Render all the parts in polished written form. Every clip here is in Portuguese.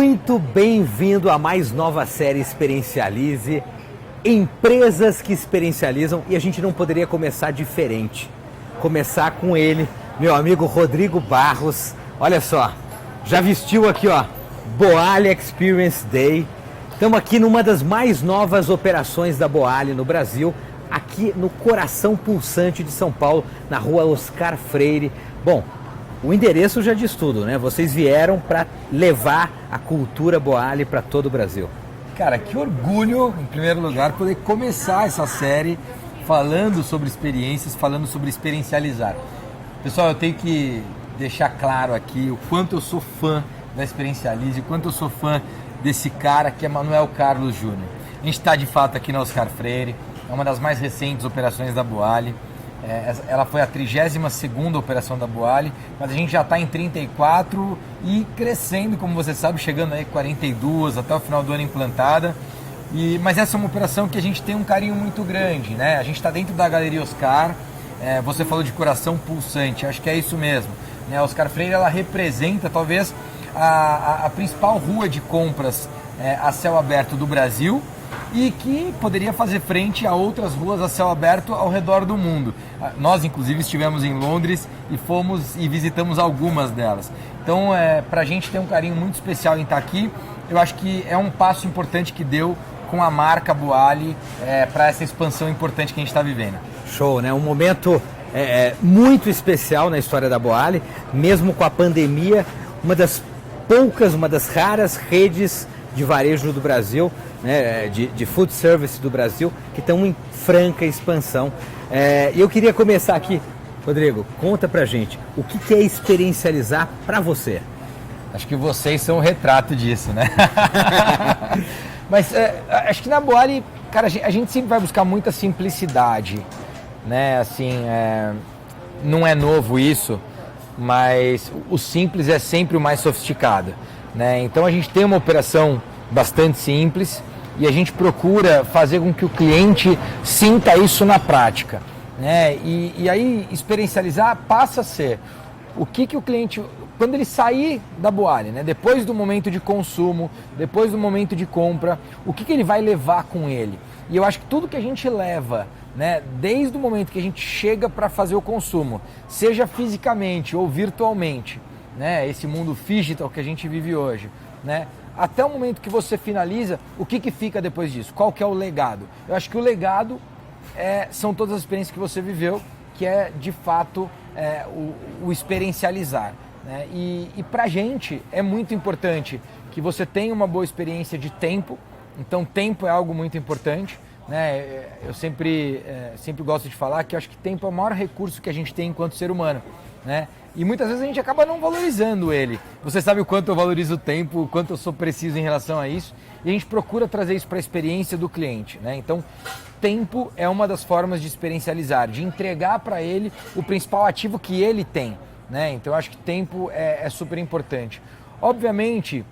Muito bem-vindo a mais nova série Experiencialize, empresas que experiencializam, e a gente não poderia começar diferente. Começar com ele, meu amigo Rodrigo Barros. Olha só, já vestiu aqui, ó, Boali Experience Day. Estamos aqui numa das mais novas operações da Boali no Brasil, aqui no coração pulsante de São Paulo, na rua Oscar Freire. Bom, o endereço já diz tudo, né? Vocês vieram para levar a cultura Boali para todo o Brasil. Cara, que orgulho, em primeiro lugar, poder começar essa série falando sobre experiências, falando sobre experiencializar. Pessoal, eu tenho que deixar claro aqui o quanto eu sou fã da Experiencialize, o quanto eu sou fã desse cara que é Manuel Carlos Júnior. A gente está de fato aqui na Oscar Freire, é uma das mais recentes operações da Boali. Ela foi a 32ª operação da Boali, mas a gente já está em 34 e crescendo, como você sabe, chegando aí 42 até o final do ano implantada. Mas essa é uma operação que a gente tem um carinho muito grande, né? A gente está dentro da Galeria Oscar, você falou de coração pulsante, acho que é isso mesmo, né? A Oscar Freire, ela representa talvez a principal rua de compras a céu aberto do Brasil, e que poderia fazer frente a outras ruas a céu aberto ao redor do mundo. Nós, inclusive, estivemos em Londres e fomos e visitamos algumas delas. Então, para a gente tem um carinho muito especial em estar aqui. Eu acho que é um passo importante que deu com a marca Boali para essa expansão importante que a gente está vivendo. Show, né? Um momento muito especial na história da Boali, mesmo com a pandemia, uma das raras redes de varejo do Brasil, né, de food service do Brasil, que estão em franca expansão. E eu queria começar aqui, Rodrigo, conta pra gente, o que é experiencializar para você? Acho que vocês são um retrato disso, né? Mas acho que na Boali, cara, a gente sempre vai buscar muita simplicidade, né? Assim, não é novo isso, mas o simples é sempre o mais sofisticado, né? Então a gente tem uma operação bastante simples e a gente procura fazer com que o cliente sinta isso na prática, né? E aí experiencializar passa a ser o que o cliente, quando ele sair da Boali, né? Depois do momento de consumo, depois do momento de compra, o que ele vai levar com ele. E eu acho que tudo que a gente leva, né, desde o momento que a gente chega para fazer o consumo, seja fisicamente ou virtualmente, né, esse mundo digital que a gente vive hoje, né, até o momento que você finaliza, o que fica depois disso? Qual que é o legado? Eu acho que o legado são todas as experiências que você viveu, que é de fato o experiencializar, né? E para a gente é muito importante que você tenha uma boa experiência de tempo. Então tempo é algo muito importante, né? Eu sempre gosto de falar que eu acho que tempo é o maior recurso que a gente tem enquanto ser humano, né? E muitas vezes a gente acaba não valorizando ele. Você sabe o quanto eu valorizo o tempo, o quanto eu sou preciso em relação a isso, e a gente procura trazer isso para a experiência do cliente, né? Então, tempo é uma das formas de experiencializar, de entregar para ele o principal ativo que ele tem, né? Então, eu acho que tempo é super importante. Obviamente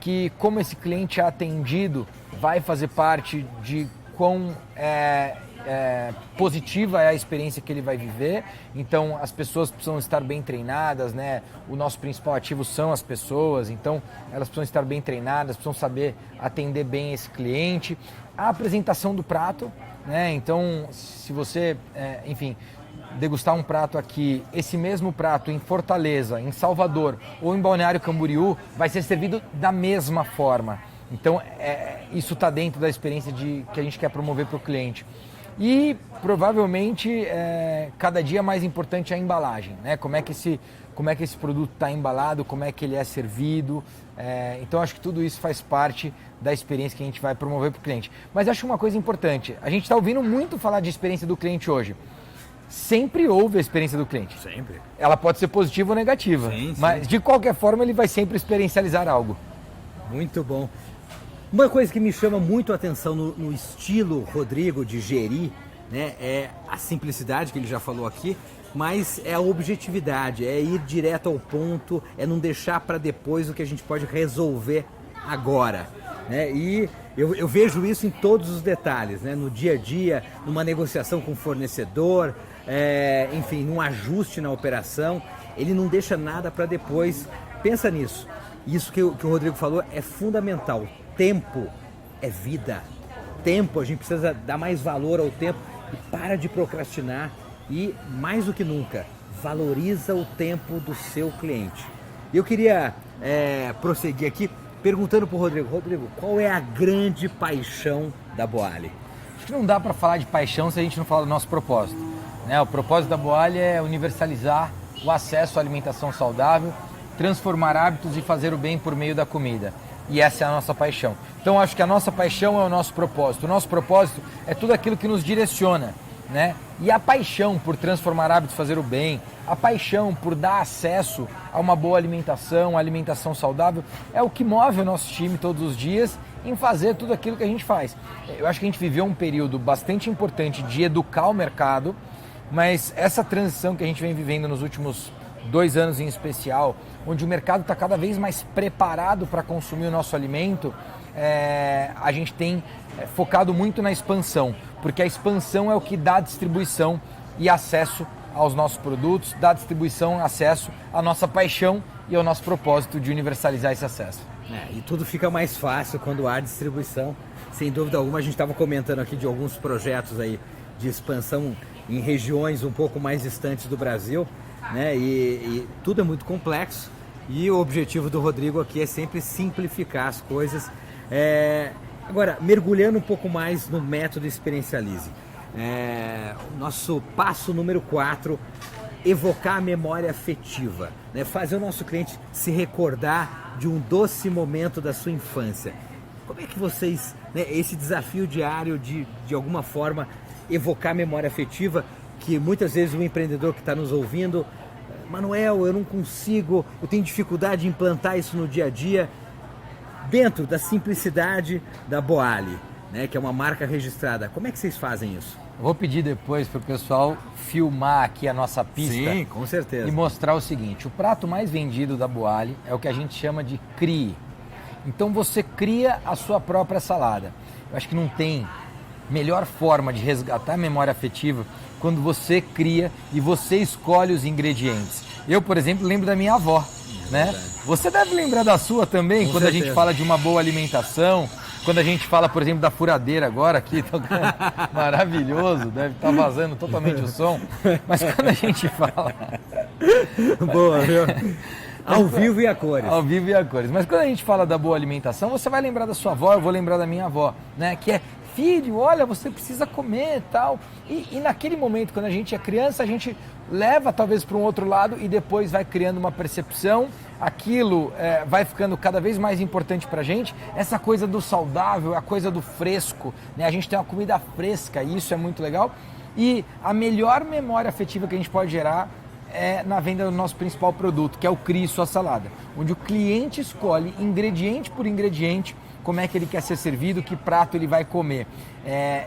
que como esse cliente é atendido, vai fazer parte de quão positiva é a experiência que ele vai viver. Então as pessoas precisam estar bem treinadas, né? O nosso principal ativo são as pessoas, então elas precisam estar bem treinadas, precisam saber atender bem esse cliente. A apresentação do prato, né? Então se você, enfim, degustar um prato aqui, esse mesmo prato em Fortaleza, em Salvador ou em Balneário Camboriú, vai ser servido da mesma forma. Então isso está dentro da experiência que a gente quer promover para o cliente. E provavelmente cada dia mais importante é a embalagem, né? Como é que esse produto está embalado, como é que ele é servido. Então acho que tudo isso faz parte da experiência que a gente vai promover para o cliente. Mas acho uma coisa importante, a gente está ouvindo muito falar de experiência do cliente hoje. Sempre houve a experiência do cliente. Sempre. Ela pode ser positiva ou negativa, sim, mas de qualquer forma ele vai sempre experiencializar algo. Muito bom. Uma coisa que me chama muito a atenção no estilo Rodrigo de gerir, né, é a simplicidade que ele já falou aqui, mas é a objetividade, é ir direto ao ponto, é não deixar para depois o que a gente pode resolver agora, né? E eu vejo isso em todos os detalhes, né? No dia a dia, numa negociação com o fornecedor, enfim, num ajuste na operação, ele não deixa nada para depois. Pensa nisso. Isso que o Rodrigo falou é fundamental. Tempo é vida. Tempo, a gente precisa dar mais valor ao tempo e para de procrastinar e, mais do que nunca, valoriza o tempo do seu cliente. Eu queria prosseguir aqui perguntando para o Rodrigo. Rodrigo, qual é a grande paixão da Boali? Acho que não dá para falar de paixão se a gente não falar do nosso propósito, né? O propósito da Boali é universalizar o acesso à alimentação saudável, transformar hábitos e fazer o bem por meio da comida. E essa é a nossa paixão. Então acho que a nossa paixão é o nosso propósito. O nosso propósito é tudo aquilo que nos direciona, né? E a paixão por transformar hábitos, fazer o bem, a paixão por dar acesso a uma boa alimentação, a alimentação saudável, é o que move o nosso time todos os dias em fazer tudo aquilo que a gente faz. Eu acho que a gente viveu um período bastante importante de educar o mercado, mas essa transição que a gente vem vivendo nos últimos 2 anos em especial, onde o mercado está cada vez mais preparado para consumir o nosso alimento, a gente tem focado muito na expansão, porque a expansão é o que dá distribuição e acesso aos nossos produtos, dá distribuição, acesso à nossa paixão e ao nosso propósito de universalizar esse acesso. E tudo fica mais fácil quando há distribuição. Sem dúvida alguma, a gente estava comentando aqui de alguns projetos aí de expansão em regiões um pouco mais distantes do Brasil, né? E tudo é muito complexo e o objetivo do Rodrigo aqui é sempre simplificar as coisas. Agora, mergulhando um pouco mais no método Experiencialize, o nosso passo número 4, evocar a memória afetiva, né? Fazer o nosso cliente se recordar de um doce momento da sua infância. Como é que vocês, né, esse desafio diário de alguma forma evocar a memória afetiva, que muitas vezes o empreendedor que está nos ouvindo, Manuel, eu não consigo, eu tenho dificuldade de implantar isso no dia a dia, dentro da simplicidade da Boali, né, que é uma marca registrada. Como é que vocês fazem isso? Vou pedir depois para o pessoal filmar aqui a nossa pista. Sim, com certeza. E mostrar o seguinte, o prato mais vendido da Boali é o que a gente chama de CRIE. Então você cria a sua própria salada. Eu acho que não tem melhor forma de resgatar a memória afetiva quando você cria e você escolhe os ingredientes. Eu, por exemplo, lembro da minha avó, né? Você deve lembrar da sua também, quando a gente fala de uma boa alimentação, quando a gente fala, por exemplo, da furadeira agora aqui, maravilhoso, deve estar vazando totalmente o som, mas quando a gente fala... Boa, viu? Ao vivo e a cores. Ao vivo e a cores. Mas quando a gente fala da boa alimentação, você vai lembrar da sua avó, eu vou lembrar da minha avó, né? Que é, filho, olha, você precisa comer e tal. E naquele momento, quando a gente é criança, a gente leva talvez para um outro lado e depois vai criando uma percepção, aquilo vai ficando cada vez mais importante para a gente, essa coisa do saudável, a coisa do fresco, né? A gente tem uma comida fresca e isso é muito legal. E a melhor memória afetiva que a gente pode gerar é na venda do nosso principal produto, que é o CRIE Sua Salada, onde o cliente escolhe ingrediente por ingrediente como é que ele quer ser servido, que prato ele vai comer.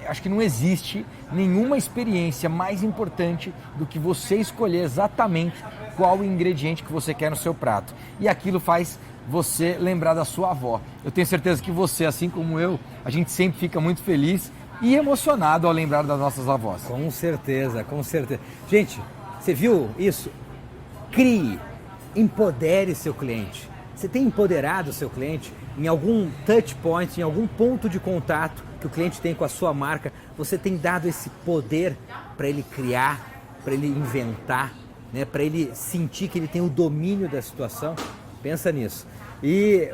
Acho que não existe nenhuma experiência mais importante do que você escolher exatamente qual o ingrediente que você quer no seu prato. E aquilo faz você lembrar da sua avó. Eu tenho certeza que você, assim como eu, a gente sempre fica muito feliz e emocionado ao lembrar das nossas avós. Com certeza, com certeza. Gente, você viu isso? Crie, empodere seu cliente. Você tem empoderado o seu cliente em algum touch point, em algum ponto de contato que o cliente tem com a sua marca? Você tem dado esse poder para ele criar, para ele inventar, né? Para ele sentir que ele tem o domínio da situação? Pensa nisso.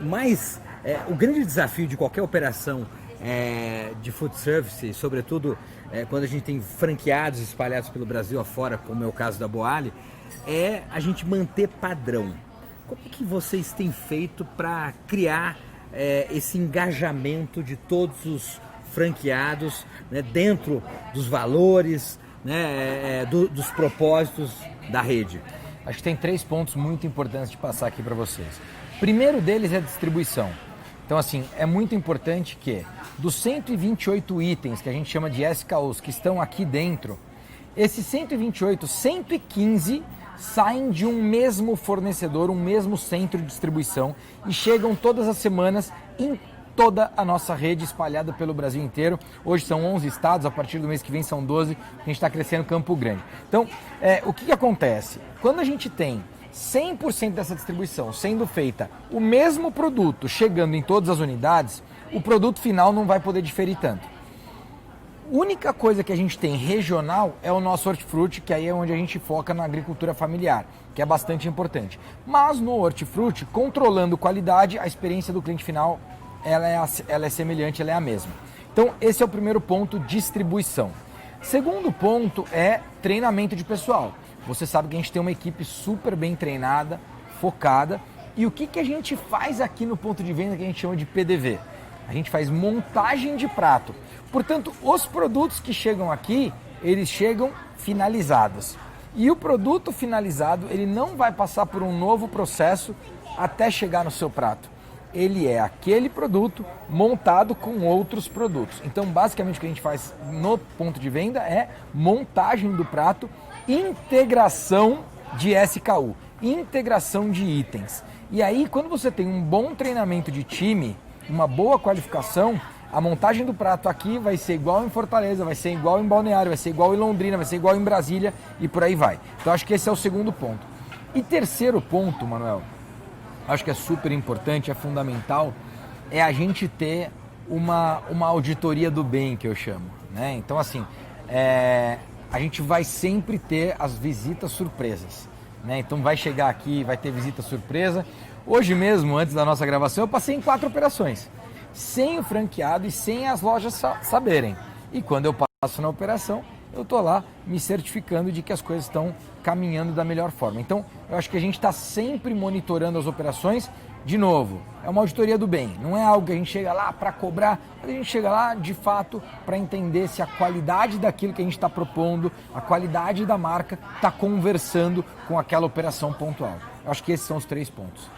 Mas o grande desafio de qualquer operação de food service, sobretudo quando a gente tem franqueados espalhados pelo Brasil afora, como é o caso da Boali, é a gente manter padrão. Como é que vocês têm feito para criar esse engajamento de todos os franqueados, né, dentro dos valores, né, dos propósitos da rede? Acho que tem 3 pontos muito importantes de passar aqui para vocês. O primeiro deles é a distribuição. Então, assim, é muito importante que dos 128 itens que a gente chama de SKUs que estão aqui dentro, esses 128, 115 saem de um mesmo fornecedor, um mesmo centro de distribuição e chegam todas as semanas em toda a nossa rede espalhada pelo Brasil inteiro. Hoje são 11 estados, a partir do mês que vem são 12, a gente está crescendo Campo Grande. Então, o que acontece? Quando a gente tem 100% dessa distribuição sendo feita o mesmo produto, chegando em todas as unidades, o produto final não vai poder diferir tanto. A única coisa que a gente tem regional é o nosso hortifruti, que aí é onde a gente foca na agricultura familiar, que é bastante importante. Mas no hortifruti, controlando qualidade, a experiência do cliente final ela é semelhante, ela é a mesma. Então esse é o primeiro ponto, distribuição. Segundo ponto é treinamento de pessoal. Você sabe que a gente tem uma equipe super bem treinada, focada. E o que a gente faz aqui no ponto de venda que a gente chama de PDV? A gente faz montagem de prato. Portanto, os produtos que chegam aqui, eles chegam finalizados. E o produto finalizado, ele não vai passar por um novo processo até chegar no seu prato. Ele é aquele produto montado com outros produtos. Então, basicamente, o que a gente faz no ponto de venda é montagem do prato, integração de SKU, integração de itens. E aí, quando você tem um bom treinamento de time, uma boa qualificação, a montagem do prato aqui vai ser igual em Fortaleza, vai ser igual em Balneário, vai ser igual em Londrina, vai ser igual em Brasília e por aí vai. Então, acho que esse é o segundo ponto. E terceiro ponto, Manuel, acho que é super importante, é fundamental, é a gente ter uma auditoria do bem, que eu chamo, né? Então, assim, a gente vai sempre ter as visitas surpresas, né? Então, vai chegar aqui, vai ter visita surpresa. Hoje mesmo, antes da nossa gravação, eu passei em 4 operações, sem o franqueado e sem as lojas saberem. E quando eu passo na operação, eu estou lá me certificando de que as coisas estão caminhando da melhor forma. Então, eu acho que a gente está sempre monitorando as operações. De novo, é uma auditoria do bem, não é algo que a gente chega lá para cobrar, mas a gente chega lá, de fato, para entender se a qualidade daquilo que a gente está propondo, a qualidade da marca está conversando com aquela operação pontual. Eu acho que esses são os 3 pontos.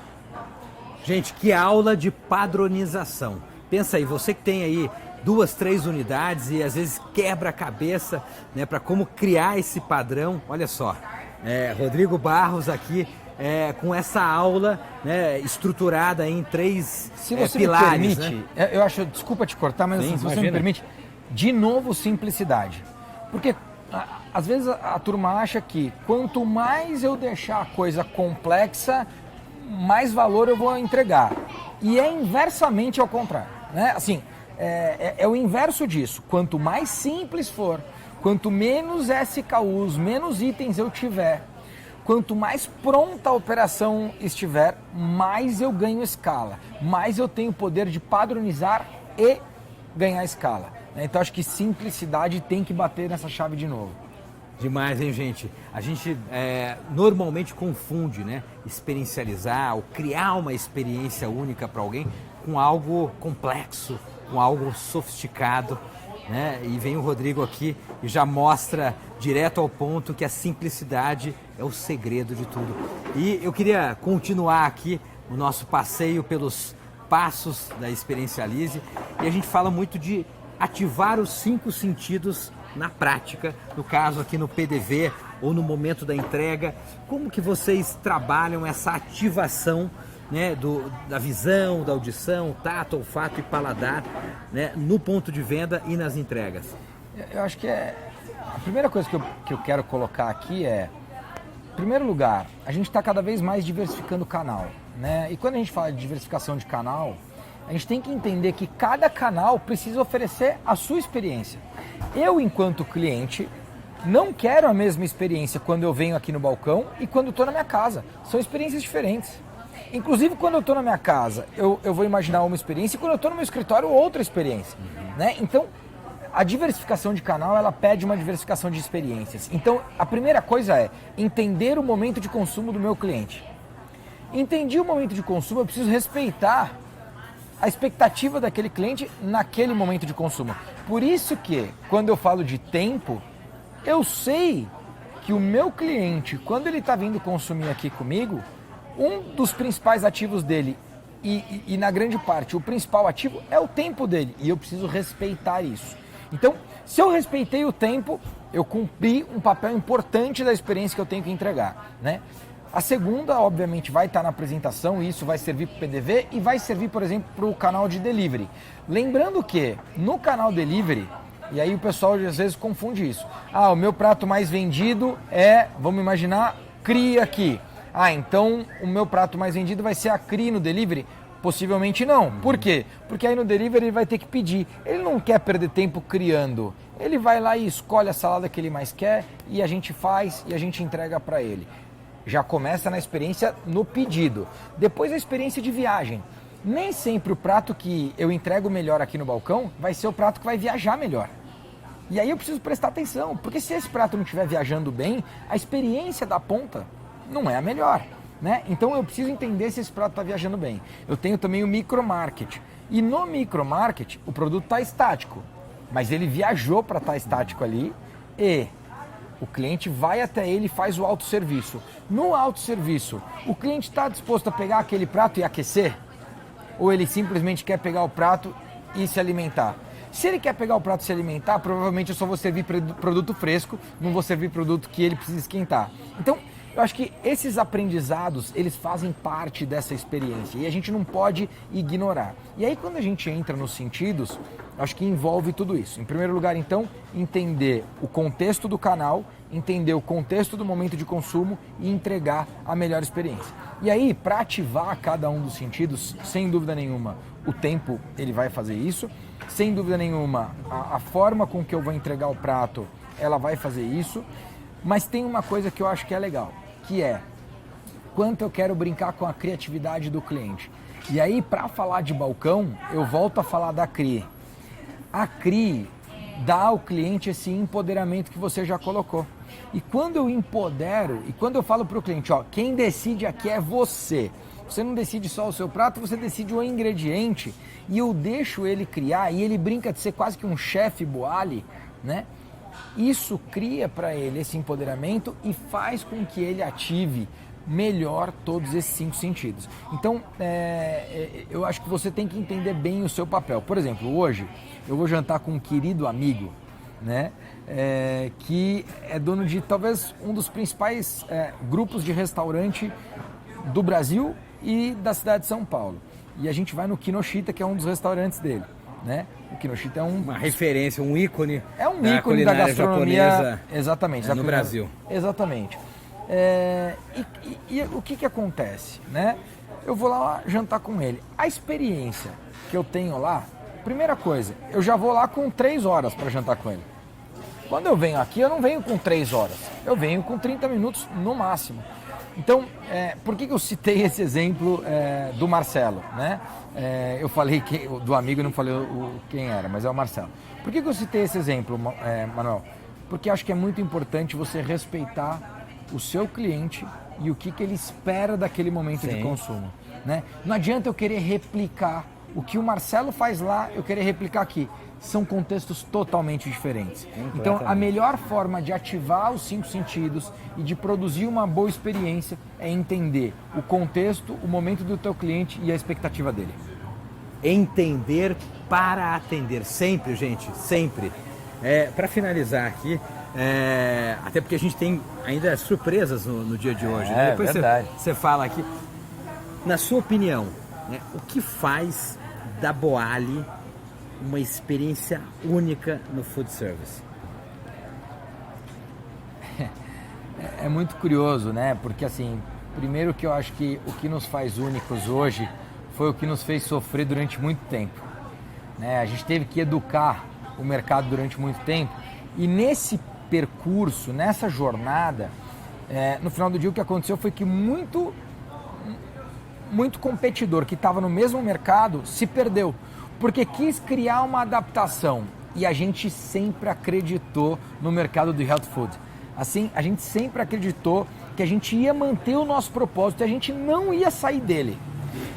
Gente, que aula de padronização. Pensa aí, você que tem aí 2, 3 unidades e às vezes quebra a cabeça, né, para como criar esse padrão. Olha só, Rodrigo Barros aqui com essa aula, né, estruturada em 3 se você pilares. Me permite, né? Eu acho, desculpa te cortar, mas Sim, assim, se você me permite, de novo simplicidade. Porque às vezes a turma acha que quanto mais eu deixar a coisa complexa, mais valor eu vou entregar. E é inversamente ao contrário, né? Assim, é o inverso disso. Quanto mais simples for, quanto menos SKUs, menos itens eu tiver, quanto mais pronta a operação estiver, mais eu ganho escala, mais eu tenho poder de padronizar e ganhar escala. Então acho que simplicidade tem que bater nessa chave de novo. Demais, hein, gente? A gente normalmente confunde, né, experiencializar ou criar uma experiência única para alguém com algo complexo, com algo sofisticado, né? E vem o Rodrigo aqui e já mostra direto ao ponto que a simplicidade é o segredo de tudo. E eu queria continuar aqui o nosso passeio pelos passos da Experiencialize, e a gente fala muito de ativar os 5 sentidos na prática, no caso aqui no PDV ou no momento da entrega. Como que vocês trabalham essa ativação, né, da visão, da audição, tato, olfato e paladar, né, no ponto de venda e nas entregas? Eu acho que a primeira coisa que eu quero colocar aqui é, em primeiro lugar, a gente está cada vez mais diversificando o canal, né? E quando a gente fala de diversificação de canal, a gente tem que entender que cada canal precisa oferecer a sua experiência. Eu, enquanto cliente, não quero a mesma experiência quando eu venho aqui no balcão e quando estou na minha casa. São experiências diferentes. Inclusive, quando eu estou na minha casa, eu vou imaginar uma experiência, e quando eu estou no meu escritório, outra experiência. Né? Então, a diversificação de canal, ela pede uma diversificação de experiências. Então, a primeira coisa é entender o momento de consumo do meu cliente. Entendi o momento de consumo, eu preciso respeitar a expectativa daquele cliente naquele momento de consumo. Por isso que, quando eu falo de tempo, eu sei que o meu cliente, quando ele está vindo consumir aqui comigo, um dos principais ativos dele, e na grande parte, o principal ativo é o tempo dele, e eu preciso respeitar isso. Então, se eu respeitei o tempo, eu cumpri um papel importante da experiência que eu tenho que entregar, né? A segunda, obviamente, vai estar na apresentação, e isso vai servir para o PDV e vai servir, por exemplo, para o canal de delivery. Lembrando que no canal delivery, e aí o pessoal às vezes confunde isso. O meu prato mais vendido é, vamos imaginar, cria aqui. Ah, então o meu prato mais vendido vai ser a CRI no delivery? Possivelmente não. Por quê? Porque aí no delivery ele vai ter que pedir. Ele não quer perder tempo criando. Ele vai lá e escolhe a salada que ele mais quer e a gente faz e a gente entrega para ele. Já começa na experiência no pedido. Depois a experiência de viagem. Nem sempre o prato que eu entrego melhor aqui no balcão vai ser o prato que vai viajar melhor. E aí eu preciso prestar atenção, porque se esse prato não estiver viajando bem, a experiência da ponta não é a melhor. Né? Então eu preciso entender se esse prato está viajando bem. Eu tenho também o micromarket. E no micromarket o produto está estático, mas ele viajou para estar estático ali e o cliente vai até ele e faz o autosserviço. No autosserviço, o cliente está disposto a pegar aquele prato e aquecer? Ou ele simplesmente quer pegar o prato e se alimentar? Se ele quer pegar o prato e se alimentar, provavelmente eu só vou servir produto fresco, não vou servir produto que ele precisa esquentar. Então, eu acho que esses aprendizados, eles fazem parte dessa experiência e a gente não pode ignorar. E aí quando a gente entra nos sentidos, acho que envolve tudo isso. Em primeiro lugar, então, entender o contexto do canal, entender o contexto do momento de consumo e entregar a melhor experiência. E aí, para ativar cada um dos sentidos, sem dúvida nenhuma, o tempo ele vai fazer isso. Sem dúvida nenhuma, a forma com que eu vou entregar o prato, ela vai fazer isso. Mas tem uma coisa que eu acho que é legal, que é quanto eu quero brincar com a criatividade do cliente. E aí, para falar de balcão, eu volto a falar da CRI. A CRI dá ao cliente esse empoderamento que você já colocou. E quando eu empodero, e quando eu falo para o cliente, ó, quem decide aqui é você. Você não decide só o seu prato, você decide o ingrediente. E eu deixo ele criar, e ele brinca de ser quase que um chefe Boali, né? Isso cria para ele esse empoderamento e faz com que ele ative melhor todos esses 5 sentidos. Então, eu acho que você tem que entender bem o seu papel. Por exemplo, hoje eu vou jantar com um querido amigo, né, que é dono de talvez um dos principais grupos de restaurante do Brasil e da cidade de São Paulo. E a gente vai no Kinoshita, que é um dos restaurantes dele. Né? O Kinoshita é uma referência, um ícone. É um ícone da gastronomia japonesa, exatamente, no Brasil. Exatamente. E o que acontece, né? Eu vou lá jantar com ele. A experiência que eu tenho lá, primeira coisa, eu já vou lá com 3 horas para jantar com ele. Quando eu venho aqui, eu não venho com 3 horas, eu venho com 30 minutos no máximo. Então, por que eu citei esse exemplo do Marcelo, né? Eu falei do amigo e não falei quem era, mas é o Marcelo. Por que eu citei esse exemplo, Manuel? Porque acho que é muito importante você respeitar o seu cliente e o que ele espera daquele momento de consumo, né? Não adianta eu querer replicar o que o Marcelo faz lá, eu querer replicar aqui. São contextos totalmente diferentes. Então, a melhor forma de ativar os 5 sentidos e de produzir uma boa experiência é entender o contexto, o momento do teu cliente e a expectativa dele. Entender para atender. Sempre, gente, sempre. Para finalizar aqui, até porque a gente tem ainda surpresas no dia de hoje. Né? Depois você fala aqui. Na sua opinião, né, o que faz da Boali uma experiência única no food service? É muito curioso, né? Porque assim, primeiro que eu acho que o que nos faz únicos hoje foi o que nos fez sofrer durante muito tempo, né? A gente teve que educar o mercado durante muito tempo e nesse percurso, nessa jornada, no final do dia o que aconteceu foi que muito competidor que estava no mesmo mercado se perdeu. Porque quis criar uma adaptação e a gente sempre acreditou no mercado do health food. Assim, a gente sempre acreditou que a gente ia manter o nosso propósito e a gente não ia sair dele.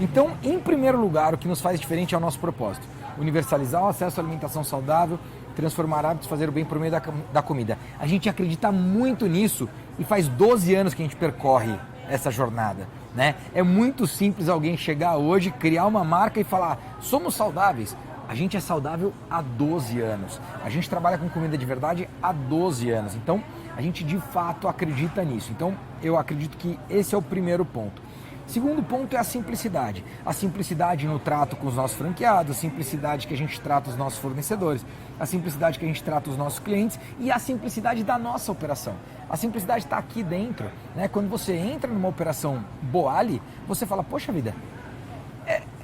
Então, em primeiro lugar, o que nos faz diferente é o nosso propósito. Universalizar o acesso à alimentação saudável, transformar hábitos, fazer o bem por meio da comida. A gente acredita muito nisso e faz 12 anos que a gente percorre essa jornada. Né? É muito simples alguém chegar hoje, criar uma marca e falar, somos saudáveis. A gente é saudável há 12 anos. A gente trabalha com comida de verdade há 12 anos. Então, a gente de fato acredita nisso. Então, eu acredito que esse é o primeiro ponto. Segundo ponto é a simplicidade. A simplicidade no trato com os nossos franqueados, a simplicidade que a gente trata os nossos fornecedores, a simplicidade que a gente trata os nossos clientes e a simplicidade da nossa operação. A simplicidade está aqui dentro, né? Quando você entra numa operação Boali, você fala, poxa vida,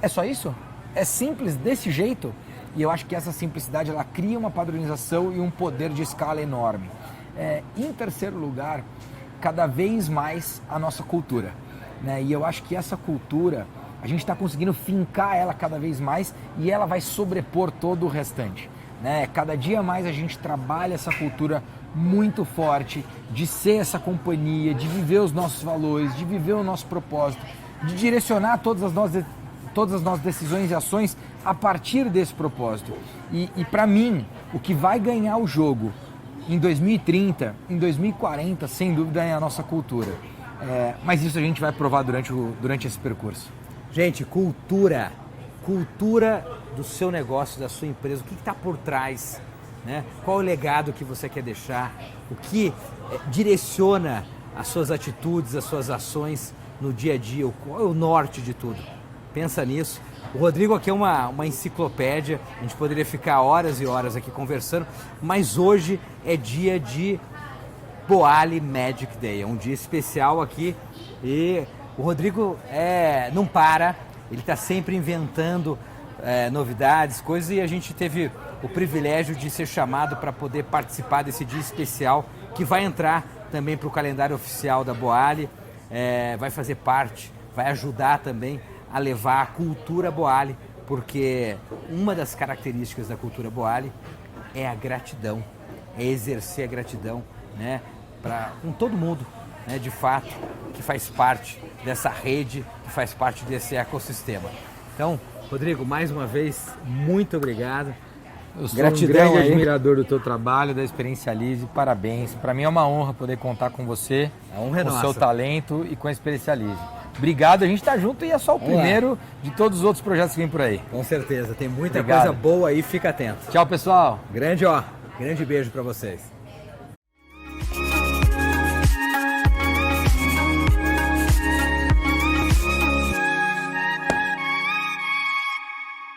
é só isso? É simples desse jeito? E eu acho que essa simplicidade ela cria uma padronização e um poder de escala enorme. Em terceiro lugar, cada vez mais a nossa cultura. Né? E eu acho que essa cultura, a gente está conseguindo fincar ela cada vez mais e ela vai sobrepor todo o restante. Né? Cada dia mais a gente trabalha essa cultura muito forte de ser essa companhia, de viver os nossos valores, de viver o nosso propósito, de direcionar todas as nossas decisões e ações a partir desse propósito. E para mim, o que vai ganhar o jogo em 2030, em 2040, sem dúvida é a nossa cultura. Mas isso a gente vai provar durante esse percurso. Gente, cultura do seu negócio, da sua empresa, o que está por trás, né? Qual o legado que você quer deixar, o que direciona as suas atitudes, as suas ações no dia a dia, qual é o norte de tudo? Pensa nisso. O Rodrigo aqui é uma enciclopédia, a gente poderia ficar horas e horas aqui conversando, mas hoje é dia de Boali Magic Day, é um dia especial aqui e o Rodrigo não para, ele está sempre inventando novidades, coisas, e a gente teve o privilégio de ser chamado para poder participar desse dia especial que vai entrar também para o calendário oficial da Boali, vai fazer parte, vai ajudar também a levar a cultura Boali, porque uma das características da cultura Boali é a gratidão, é exercer a gratidão, né, com todo mundo, né, de fato, que faz parte dessa rede, que faz parte desse ecossistema. Então, Rodrigo, mais uma vez, muito obrigado. Eu sou Gratidão um grande aí. admirador do teu trabalho, da Experiencialize, parabéns. Para mim é uma honra poder contar com você, A honra é com o nossa. seu talento e com a Experiencialize. Obrigado, a gente está junto e é só o Vamos lá. primeiro de todos os outros projetos que vem por aí. Com certeza, tem muita Obrigado. coisa boa aí, fica atento. Tchau, pessoal! Grande beijo para vocês.